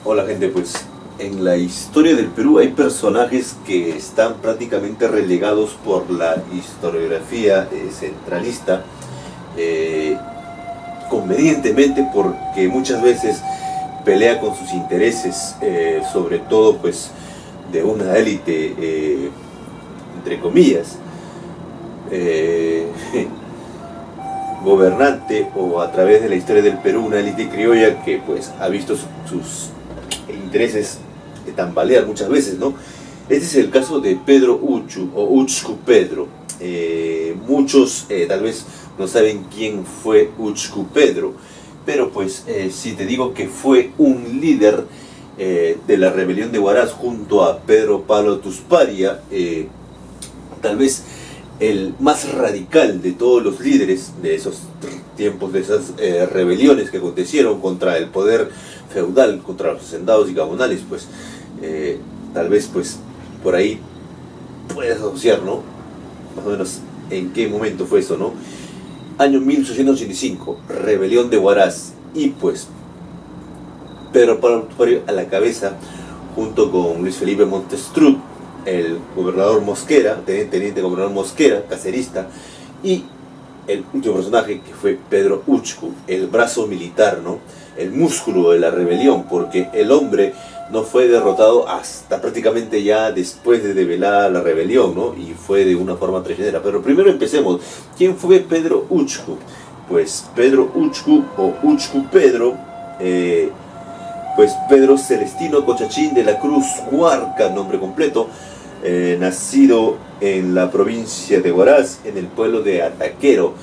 Hola gente, pues en la historia del Perú hay personajes que están prácticamente relegados por la historiografía centralista, eh, convenientemente porque muchas veces pelea con sus intereses, sobre todo pues de una élite, entre comillas, eh, gobernante, o a través de la historia del Perú una élite criolla que pues ha visto sus intereses tambalear muchas veces, ¿no? Este es el caso de Pedro Uchu o Uchku Pedro. Muchos tal vez no saben quién fue Uchku Pedro, pero pues si te digo que fue un líder de la rebelión de Huaraz junto a Pedro Pablo Tusparia, tal vez el más radical de todos los líderes de esos tiempos, de esas rebeliones que acontecieron contra el poder feudal, contra los hacendados y gabonales, pues tal vez pues por ahí puedes asociar, ¿no? Más o menos en qué momento fue eso, ¿no? Año 1885, rebelión de Huaraz, y pues Pedro Pablo Tusparia a la cabeza, junto con Luis Felipe Montestrut, el gobernador Mosquera, teniente gobernador Mosquera, cacerista, y el último personaje que fue Pedro Uchku, el brazo militar, ¿no? El músculo de la rebelión, porque el hombre no fue derrotado hasta prácticamente ya después de develada la rebelión, ¿no? Y fue de una forma traicionera. Pero primero empecemos. ¿Quién fue Pedro Uchku? Pues Pedro Uchku o Uchku Pedro, pues Pedro Celestino Cochachín de la Cruz Huarca, nombre completo, nacido en la provincia de Huaraz, en el pueblo de Ataquero,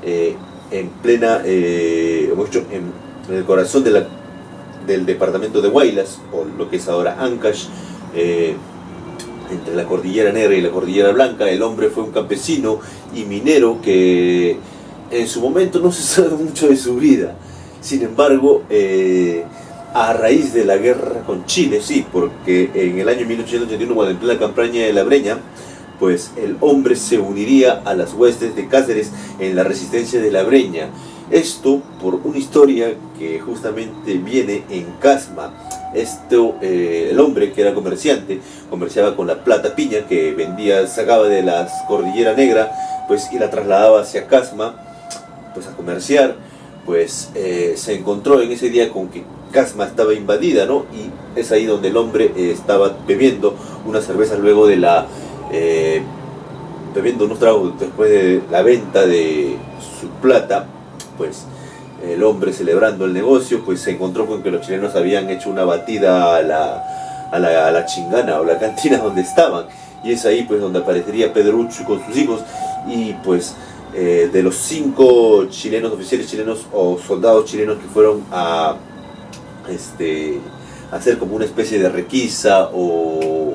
en plena, en el corazón del departamento de Huaylas, o lo que es ahora Ancash, entre la Cordillera Negra y la Cordillera Blanca. El hombre fue un campesino y minero que en su momento no se sabe mucho de su vida. Sin embargo, a raíz de la guerra con Chile, sí, porque en el año 1881, cuando en plena campaña de la Breña, pues el hombre se uniría a las huestes de Cáceres en la resistencia de la Breña. Esto por una historia que justamente viene en Casma. El hombre, que era comerciante, comerciaba con la plata piña que vendía, sacaba de la Cordillera Negra, pues, y la trasladaba hacia Casma, pues a comerciar. Pues se encontró en ese día con que Casma estaba invadida, ¿no? Y es ahí donde el hombre estaba bebiendo una cerveza luego de bebiendo unos tragos después de la venta de su plata. Pues el hombre, celebrando el negocio, pues se encontró con que los chilenos habían hecho una batida a la chingana o la cantina donde estaban, y es ahí pues donde aparecería Pedro Uchu con sus hijos. Y pues de los 5 chilenos, oficiales chilenos o soldados chilenos que fueron a hacer como una especie de requisa o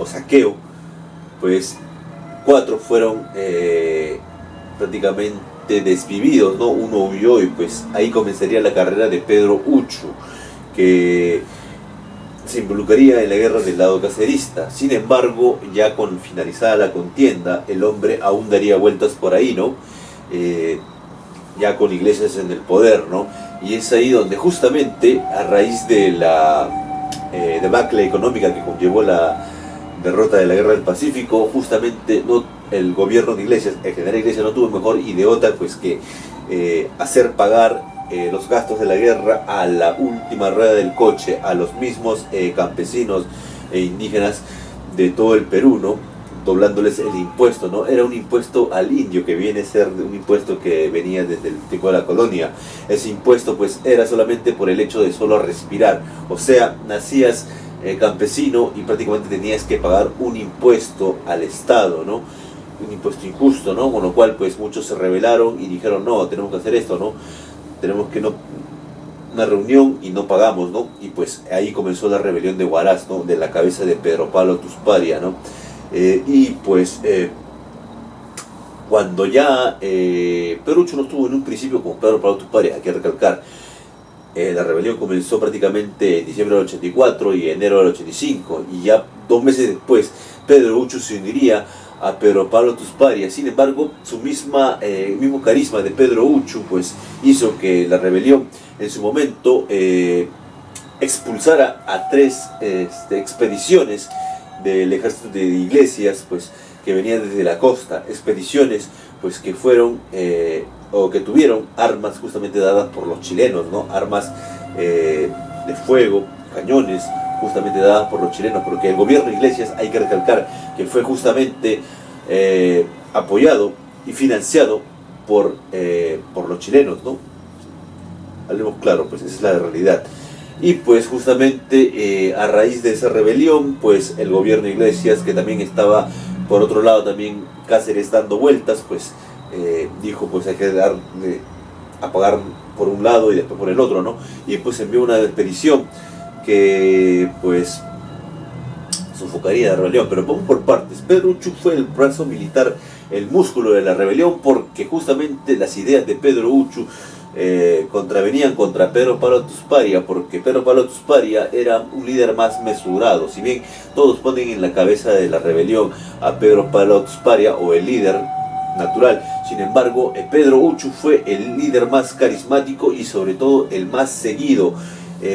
saqueo, pues 4 fueron prácticamente desvividos, ¿no? Uno huyó, y pues ahí comenzaría la carrera de Pedro Uchu, que se involucraría en la guerra del lado cacerista. Sin embargo, ya con finalizada la contienda, el hombre aún daría vueltas por ahí, ¿no? Ya con Iglesias en el poder, ¿no? Y es ahí donde justamente, a raíz de la debacle económica que conllevó la derrota de la guerra del Pacífico, justamente el gobierno de Iglesias, el general Iglesias, no tuvo mejor idiota pues que hacer pagar los gastos de la guerra a la última rueda del coche, a los mismos campesinos e indígenas de todo el Perú, ¿no? Doblándoles el impuesto, ¿no? Era un impuesto al indio, que viene a ser un impuesto que venía desde el tiempo de la colonia. Ese impuesto pues era solamente por el hecho de solo respirar, o sea, nacías campesino y prácticamente tenías que pagar un impuesto al Estado, ¿no? Un impuesto injusto, ¿no? Con lo cual pues muchos se rebelaron y dijeron, no, tenemos que hacer esto, ¿no? Tenemos que una reunión y no pagamos, ¿no? Y pues ahí comenzó la rebelión de Huaraz, ¿no? De la cabeza de Pedro Pablo Tusparia, ¿no? Y pues cuando ya Pedro Uchu no estuvo en un principio con Pedro Pablo Tusparia, hay que recalcar, la rebelión comenzó prácticamente en diciembre del 84 y enero del 85, y ya 2 meses después Pedro Uchu se uniría a Pedro Pablo Tusparia. Sin embargo, el mismo carisma de Pedro Uchu pues hizo que la rebelión en su momento expulsara a 3 expediciones del ejército de Iglesias, pues que venían desde la costa, expediciones pues que fueron o que tuvieron armas justamente dadas por los chilenos, ¿no? Armas de fuego, cañones, justamente dadas por los chilenos, porque el gobierno de Iglesias, hay que recalcar que fue justamente apoyado y financiado por los chilenos, ¿no? Hablemos claro, pues esa es la realidad. Y pues justamente a raíz de esa rebelión, pues el gobierno de Iglesias, que también estaba por otro lado también Cáceres dando vueltas, pues dijo pues hay que apagar por un lado y después por el otro, ¿no? Y pues envió una expedición que pues sofocaría la rebelión. Pero vamos por partes. Pedro Uchu fue el brazo militar, el músculo de la rebelión, porque justamente las ideas de Pedro Uchu contravenían contra Pedro Pablo Tusparia, porque Pedro Pablo Tusparia era un líder más mesurado. Si bien todos ponen en la cabeza de la rebelión a Pedro Pablo Tusparia, o el líder natural, sin embargo Pedro Uchu fue el líder más carismático y sobre todo el más seguido,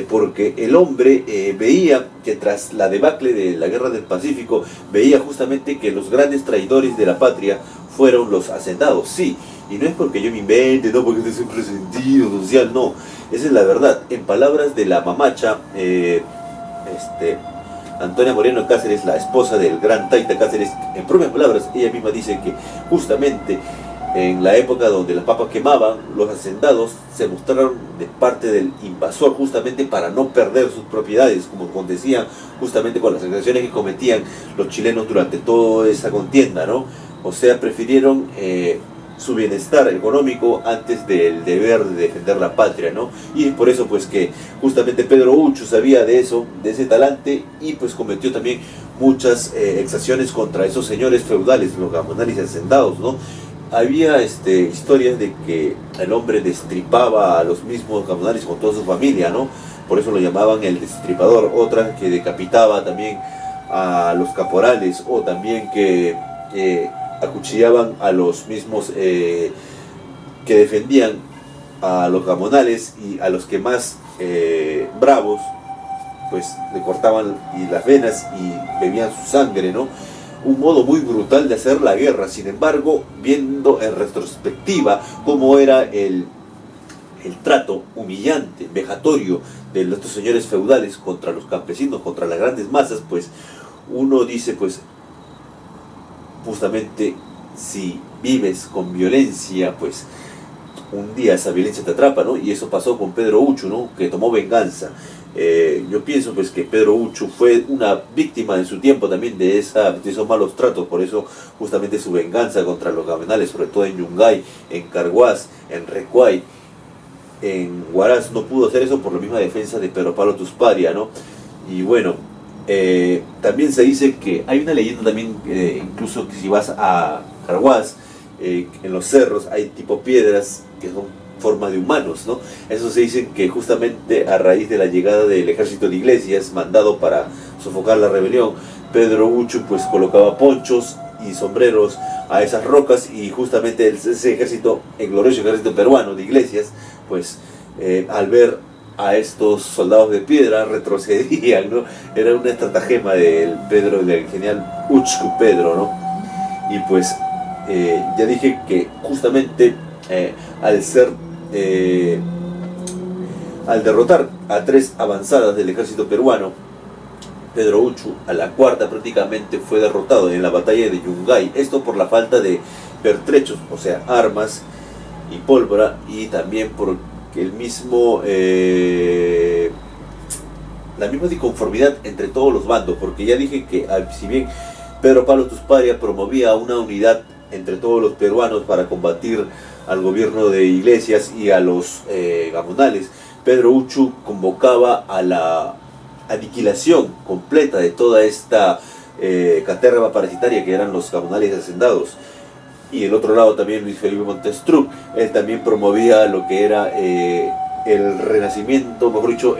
porque el hombre veía que tras la debacle de la Guerra del Pacífico, veía justamente que los grandes traidores de la patria fueron los hacendados. Sí, y no es porque yo me invente, no porque este es un resentido social, no, esa es la verdad. En palabras de la mamacha Antonia Moreno Cáceres, la esposa del gran Taita Cáceres, en propias palabras, ella misma dice que justamente en la época donde las papas quemaban, los hacendados se mostraron de parte del invasor justamente para no perder sus propiedades, como decían justamente con las agresiones que cometían los chilenos durante toda esa contienda, ¿no? O sea, prefirieron su bienestar económico antes del deber de defender la patria, ¿no? Y es por eso pues que justamente Pedro Uchu sabía de eso, de ese talante, y pues cometió también muchas exacciones contra esos señores feudales, los gamonales y hacendados, ¿no? Había historias de que el hombre destripaba a los mismos gamonales con toda su familia, ¿no? Por eso lo llamaban el destripador. Otras que decapitaba también a los caporales, o también que acuchillaban a los mismos que defendían a los gamonales, y a los que más bravos pues le cortaban las venas y bebían su sangre, ¿no? Un modo muy brutal de hacer la guerra. Sin embargo, viendo en retrospectiva cómo era el trato humillante, vejatorio de estos señores feudales contra los campesinos, contra las grandes masas, pues uno dice, pues justamente si vives con violencia, pues un día esa violencia te atrapa, ¿no? Y eso pasó con Pedro Uchu, ¿no? Que tomó venganza. Yo pienso pues que Pedro Uchu fue una víctima en su tiempo también de esos malos tratos. Por eso justamente su venganza contra los gamonales, sobre todo en Yungay, en Carhuaz, en Recuay, en Huaraz, no pudo hacer eso por la misma defensa de Pedro Pablo Tusparia, ¿no? Y bueno, también se dice que hay una leyenda también, incluso que si vas a Carhuaz, en los cerros hay tipo piedras que son forma de humanos, ¿no? Eso se dice que justamente a raíz de la llegada del ejército de Iglesias, mandado para sofocar la rebelión, Pedro Uchu pues colocaba ponchos y sombreros a esas rocas, y justamente ese ejército, el glorioso ejército peruano de Iglesias, pues al ver a estos soldados de piedra retrocedían, ¿no? Era una estratagema del genial Uchu Pedro, ¿no? Y pues ya dije que justamente al derrotar a 3 avanzadas del ejército peruano, Pedro Uchu a la cuarta prácticamente fue derrotado en la batalla de Yungay. Esto por la falta de pertrechos, o sea, armas y pólvora, y también porque la misma disconformidad entre todos los bandos, porque ya dije que si bien Pedro Pablo Tusparia promovía una unidad entre todos los peruanos para combatir al gobierno de Iglesias y a los gamonales, Pedro Uchu convocaba a la aniquilación completa de toda esta caterva parasitaria que eran los gamonales hacendados. Y el otro lado también Luis Felipe Montestruc, él también promovía lo que era el renacimiento, mejor dicho,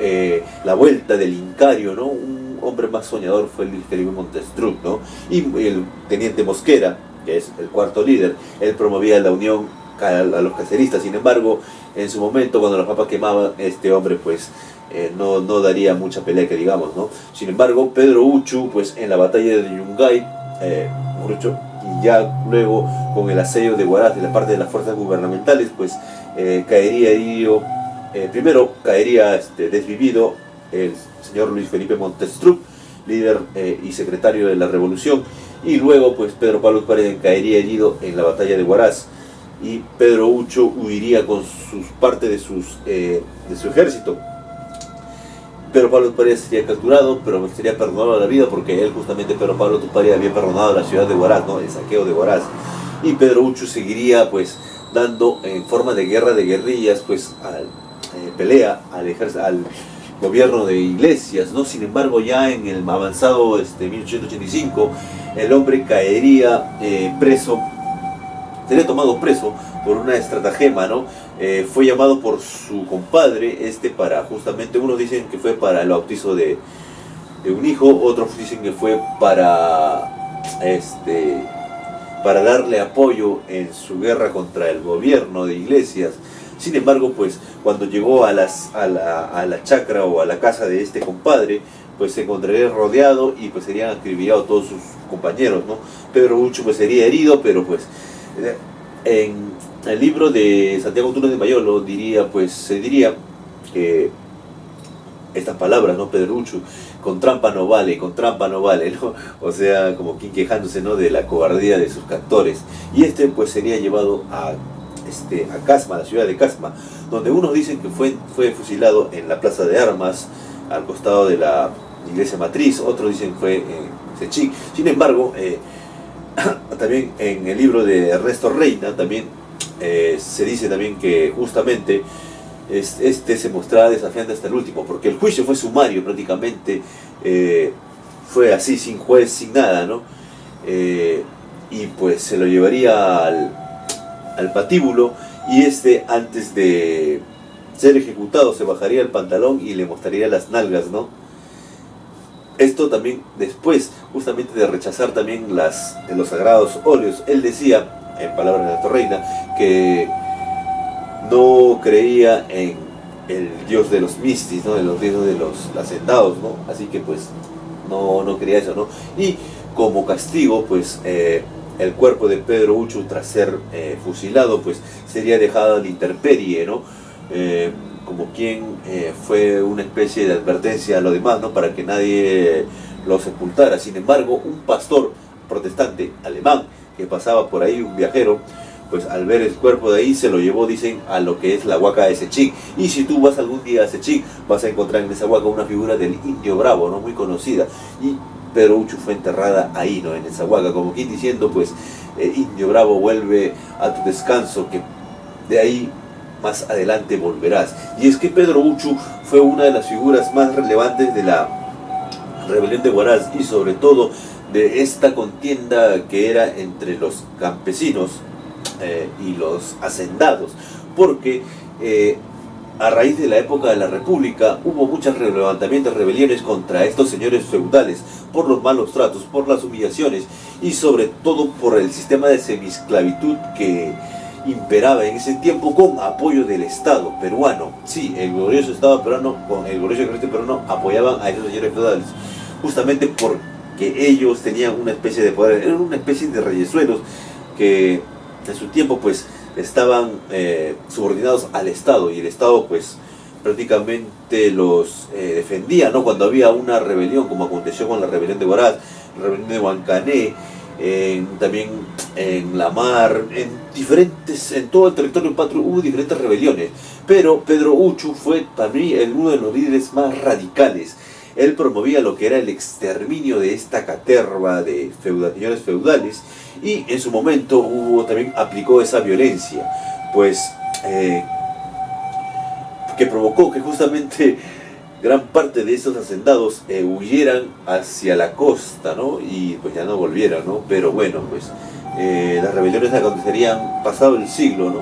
la vuelta del Incario, ¿no? Un hombre más soñador fue Luis Felipe Montestruc, ¿no? Y el teniente Mosquera, que es el cuarto líder, él promovía la unión a los caceristas. Sin embargo, en su momento, cuando las papas quemaban, este hombre pues no daría mucha pelea, que digamos, ¿no? Sin embargo, Pedro Uchu, pues en la batalla de Yungay, y ya luego con el asedio de Huaraz de la parte de las fuerzas gubernamentales, pues caería herido, primero caería desvivido el señor Luis Felipe Montestruc, líder y secretario de la revolución, y luego pues Pedro Pablo Paredes caería herido en la batalla de Huaraz, y Pedro Uchu huiría con parte de su ejército. Pedro Pablo Tuparia sería capturado, pero sería perdonado la vida, porque él, justamente Pedro Pablo Tuparia, había perdonado la ciudad de Huaraz, ¿no? El saqueo de Huaraz. Y Pedro Uchu seguiría pues dando en forma de guerra de guerrillas pues pelea al gobierno de Iglesias, ¿no? Sin embargo, ya en el avanzado 1885, el hombre caería preso, sería tomado preso por una estratagema, ¿no? Fue llamado por su compadre para, justamente, unos dicen que fue para el bautizo de un hijo, otros dicen que fue para darle apoyo en su guerra contra el gobierno de Iglesias. Sin embargo, pues cuando llegó a la chacra o a la casa de este compadre, pues se encontraría rodeado y pues serían acribillados todos sus compañeros, ¿no? Pedro Uchu pues sería herido, pero pues en el libro de Santiago Túnez de Mayolo se diría que estas palabras, ¿no? Pedro Uchu, con trampa no vale, ¿no? O sea, como quien quejándose, ¿no? De la cobardía de sus captores. Y pues sería llevado a Casma, la ciudad de Casma, donde unos dicen que fue fusilado en la plaza de armas, al costado de la iglesia matriz, otros dicen que fue en Sechic. Sin embargo, también en el libro de Ernesto Reina también se dice también que justamente se mostraba desafiante hasta el último, porque el juicio fue sumario prácticamente, fue así, sin juez, sin nada, ¿no? Y pues se lo llevaría al patíbulo, y antes de ser ejecutado se bajaría el pantalón y le mostraría las nalgas, ¿no? Esto también después, justamente de rechazar también los sagrados óleos. Él decía, en palabras de la Torreina, que no creía en el dios de los mistis, ¿no? En los dioses de los hacendados, ¿no? Así que pues no creía eso, ¿no? Y como castigo, pues el cuerpo de Pedro Uchu, tras ser fusilado, pues sería dejado a la intemperie, ¿no? Como quien fue una especie de advertencia a los demás, ¿no? Para que nadie lo sepultara. Sin embargo, un pastor protestante alemán que pasaba por ahí, un viajero, pues al ver el cuerpo de ahí se lo llevó, dicen, a lo que es la huaca de Sechic. Y si tú vas algún día a Sechic, vas a encontrar en esa huaca una figura del Indio Bravo, ¿no? Muy conocida. Y Pedro Uchu fue enterrada ahí, ¿no? En esa huaca, como quien diciendo, pues, Indio Bravo, vuelve a tu descanso, que de ahí más adelante volverás. Y es que Pedro Uchu fue una de las figuras más relevantes de la rebelión de Huaraz, y sobre todo de esta contienda que era entre los campesinos y los hacendados, porque a raíz de la época de la República hubo muchos levantamientos, rebeliones contra estos señores feudales, por los malos tratos, por las humillaciones, y sobre todo por el sistema de semiesclavitud que imperaba en ese tiempo, con apoyo del Estado peruano. Sí, el glorioso Estado peruano, con el glorioso ejército peruano, apoyaban a esos señores feudales, justamente porque ellos tenían una especie de poder, eran una especie de reyesuelos que en su tiempo pues estaban subordinados al Estado, y el Estado pues prácticamente los defendía, ¿no? Cuando había una rebelión, como aconteció con la rebelión de Huaraz, la rebelión de Huancané, también en La Mar, en todo el territorio patrio hubo diferentes rebeliones, pero Pedro Uchu fue para mí uno de los líderes más radicales. Él promovía lo que era el exterminio de esta caterva de señores feudales, y en su momento también aplicó esa violencia, pues que provocó que justamente gran parte de esos hacendados huyeran hacia la costa, ¿no? Y pues ya no volvieran, ¿no? Pero bueno, pues las rebeliones acontecerían pasado el siglo, ¿no?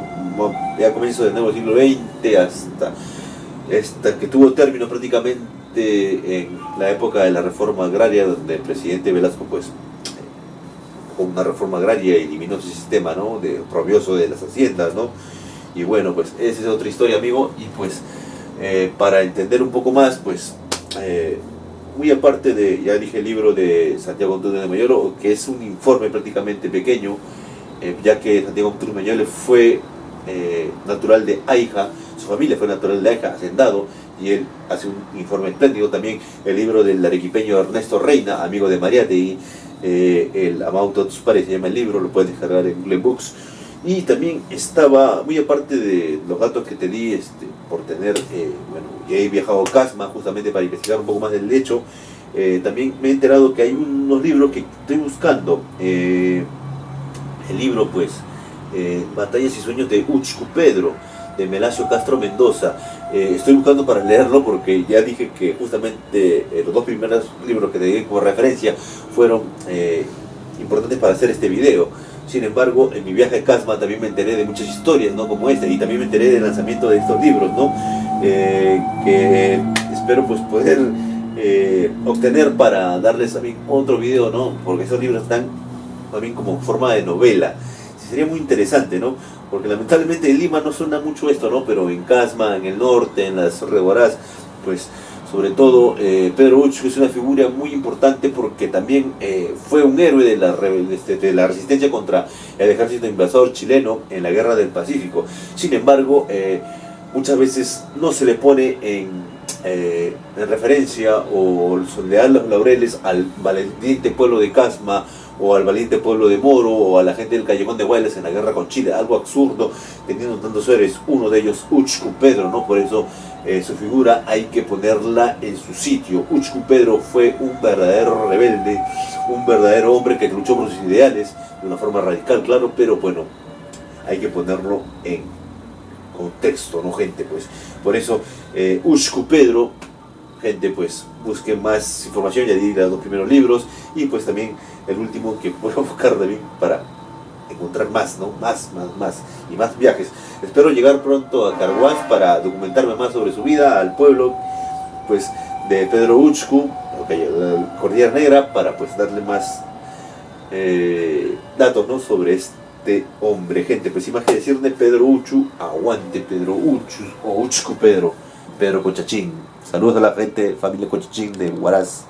Ya a comienzos del nuevo siglo XX, hasta que tuvo término prácticamente justamente en la época de la reforma agraria, donde el presidente Velasco, pues, con una reforma agraria eliminó ese sistema, ¿no?, de probioso de las haciendas, ¿no? Y bueno, pues esa es otra historia, amigo. Y pues para entender un poco más, pues muy aparte de, ya dije, el libro de Santiago Antunes de Mayolo, que es un informe prácticamente pequeño, ya que Santiago Antunes de Mayolo fue natural de Aija, su familia fue natural de Aija, hacendado, y él hace un informe espléndido. También el libro del arequipeño Ernesto Reina, amigo de Mariátegui, el Amauto de tus pares se llama el libro, lo puedes descargar en Google Books. Y también estaba, muy aparte de los datos que te di, por tener, bueno, ya he viajado a Casma justamente para investigar un poco más del hecho, también me he enterado que hay unos libros que estoy buscando. El libro, pues, Batallas y Sueños de Uchcu Pedro, de Melasio Castro Mendoza. Estoy buscando para leerlo porque ya dije que justamente los dos primeros libros que te di como referencia fueron importantes para hacer este video. Sin embargo, en mi viaje a Casma también me enteré de muchas historias, ¿no?, como esta, y también me enteré del lanzamiento de estos libros, ¿no?, que espero pues poder obtener para darles también otro video, ¿no?, porque esos libros están también como forma de novela. Sería muy interesante, ¿no?, porque lamentablemente en Lima no suena mucho esto, ¿no?, pero en Casma, en el norte, en las Reborás, pues sobre todo Pedro Uchcu es una figura muy importante porque también fue un héroe de la resistencia contra el ejército invasor chileno en la Guerra del Pacífico. Sin embargo, muchas veces no se le pone en referencia o se le dan los laureles al valiente pueblo de Casma, o al valiente pueblo de Moro, o a la gente del Callejón de Guaylas en la guerra con Chile. Algo absurdo, teniendo tantos héroes, uno de ellos Uchcu Pedro, ¿no? Por eso su figura hay que ponerla en su sitio. Uchcu Pedro fue un verdadero rebelde, un verdadero hombre que luchó por sus ideales de una forma radical, claro, pero bueno, hay que ponerlo en contexto, ¿no, gente? Pues por eso Uchcu Pedro, gente, pues busquen más información. Ya di los dos primeros libros y pues también el último que voy a buscar también para encontrar más, ¿no? Más y más viajes. Espero llegar pronto a Carhuaz para documentarme más sobre su vida, al pueblo, pues, de Pedro Uchcu, la Cordillera Negra, para pues darle más datos, ¿no?, sobre este hombre, gente. Pues sin más que decir de Pedro Uchcu, aguante Pedro Uchcu, o Uchcu Pedro, Pedro Conchachín. Saludos a la gente, familia Conchachín de Huaraz.